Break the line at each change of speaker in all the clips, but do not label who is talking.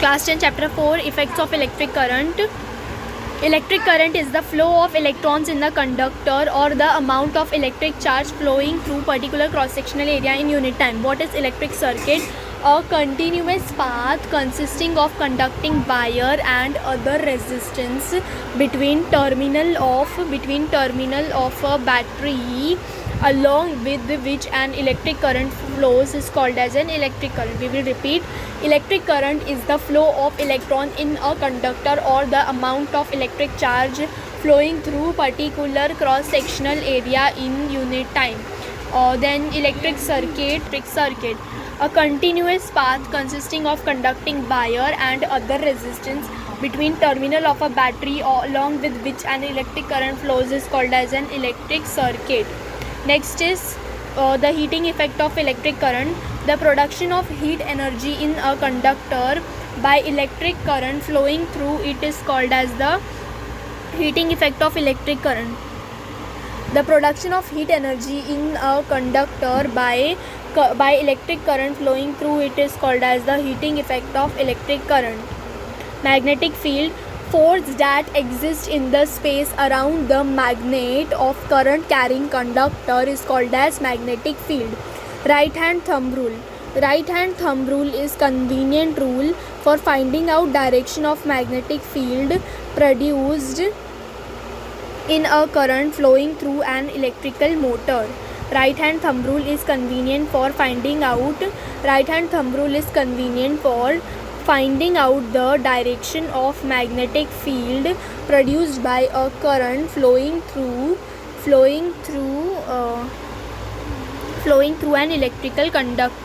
Class 10 Chapter 4 Effects of Electric Current. Electric current is the flow of electrons in the conductor or the amount of electric charge flowing through particular cross-sectional area in unit time. What is electric circuit? A continuous path consisting of conducting wire and other resistance between terminal of a battery along with which an electric current flows is called as an electric current. We will repeat. Electric current is the flow of electron in a conductor or the amount of electric charge flowing through particular cross-sectional area in unit time. Then electric circuit, a continuous path consisting of conducting wire and other resistance between terminal of a battery along with which an electric current flows is called as an electric circuit. Next is the heating effect of electric current. The production of heat energy in a conductor by electric current flowing through it is called as the heating effect of electric current. The production of heat energy in a conductor by electric current flowing through it is called as the heating effect of electric current. Magnetic field, force that exists in the space around the magnet of current carrying conductor is called as magnetic field. Right hand thumb rule. Right hand thumb rule is convenient rule for finding out direction of magnetic field produced in a current flowing through an electrical motor. Right hand thumb rule is convenient for finding out the direction of magnetic field produced by a current flowing through an electrical conductor.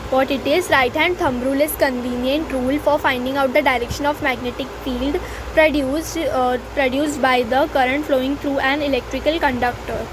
What it is? Right hand thumb rule is convenient rule for finding out the direction of magnetic field produced by the current flowing through an electrical conductor.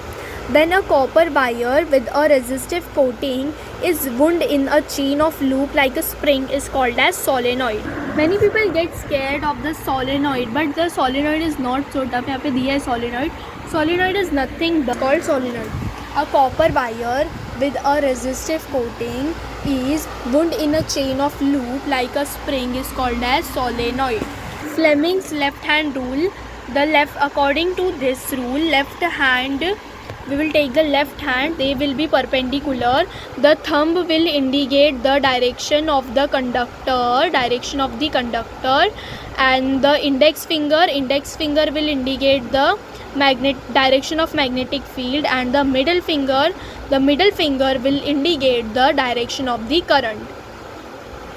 Then a copper wire with a resistive coating is wound in a chain of loop like a spring is called as solenoid. Many people get scared of the solenoid, but the solenoid is not so tough. यहाँ पे दिया है solenoid. Solenoid is nothing but called solenoid. A copper wire with a resistive coating is wound in a chain of loop like a spring is called as solenoid. Fleming's left hand rule. According to this rule, left hand, we will take the left hand, they will be perpendicular. The thumb will indicate the direction of the conductor, and the index finger will indicate the direction of magnetic field, and the middle finger will indicate the direction of the current.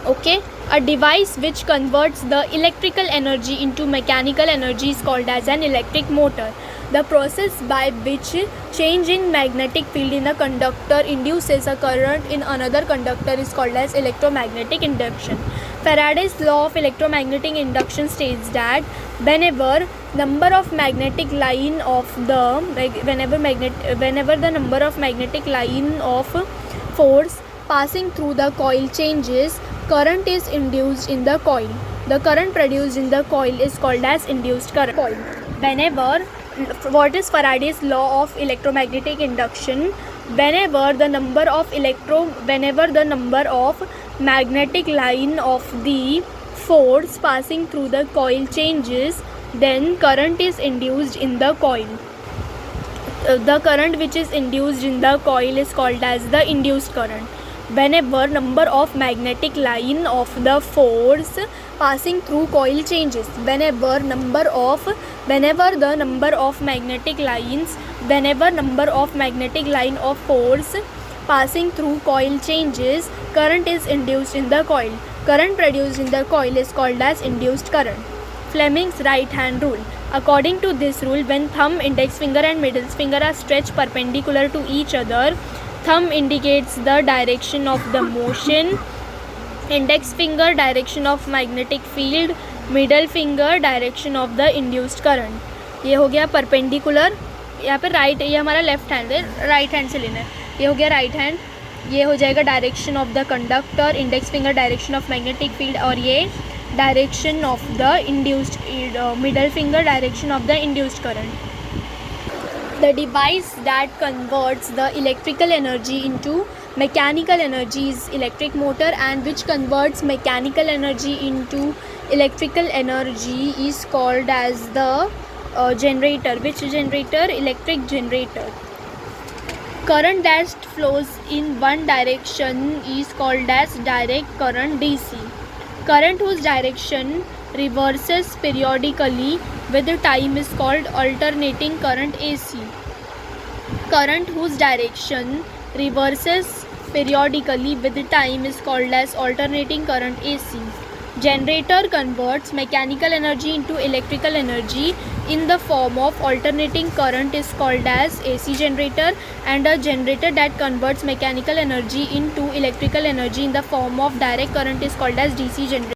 Okay, a device which converts the electrical energy into mechanical energy is called as an electric motor. The process by which change in magnetic field in a conductor induces a current in another conductor is called as electromagnetic induction. Faraday's law of electromagnetic induction states that whenever the number of magnetic line of force passing through the coil changes, current is induced in the coil. The current produced in the coil is called as induced current. What is Faraday's law of electromagnetic induction? Whenever the number of magnetic line of the force passing through the coil changes, then current is induced in the coil. The current which is induced in the coil is called as the induced current. Whenever number of magnetic line of the force passing through coil changes, whenever the number of magnetic line of force passing through coil changes, current is induced in the coil. Current produced in the coil is called as induced current. Fleming's right hand rule. According to this rule, when thumb, index finger and middle finger are stretched perpendicular to each other, thumb indicates the direction of the motion, index finger direction of magnetic field, middle finger direction of the induced current. ये हो गया perpendicular. यहाँ पे right, ये हमारा left hand है, right hand से लेना है. ये हो गया right hand. ये हो जाएगा direction of the conductor, index finger direction of magnetic field, और ये direction of the induced middle finger direction of the induced current. The device that converts the electrical energy into mechanical energy is electric motor, and which converts mechanical energy into electrical energy is called as the generator. Which generator? Electric generator. Current that flows in one direction is called as direct current, DC. Current whose direction reverses periodically with time is called alternating current, AC. Current whose direction reverses periodically with time is called as alternating current, AC. Generator converts mechanical energy into electrical energy in the form of alternating current is called as AC generator, and a generator that converts mechanical energy into electrical energy in the form of direct current is called as DC generator.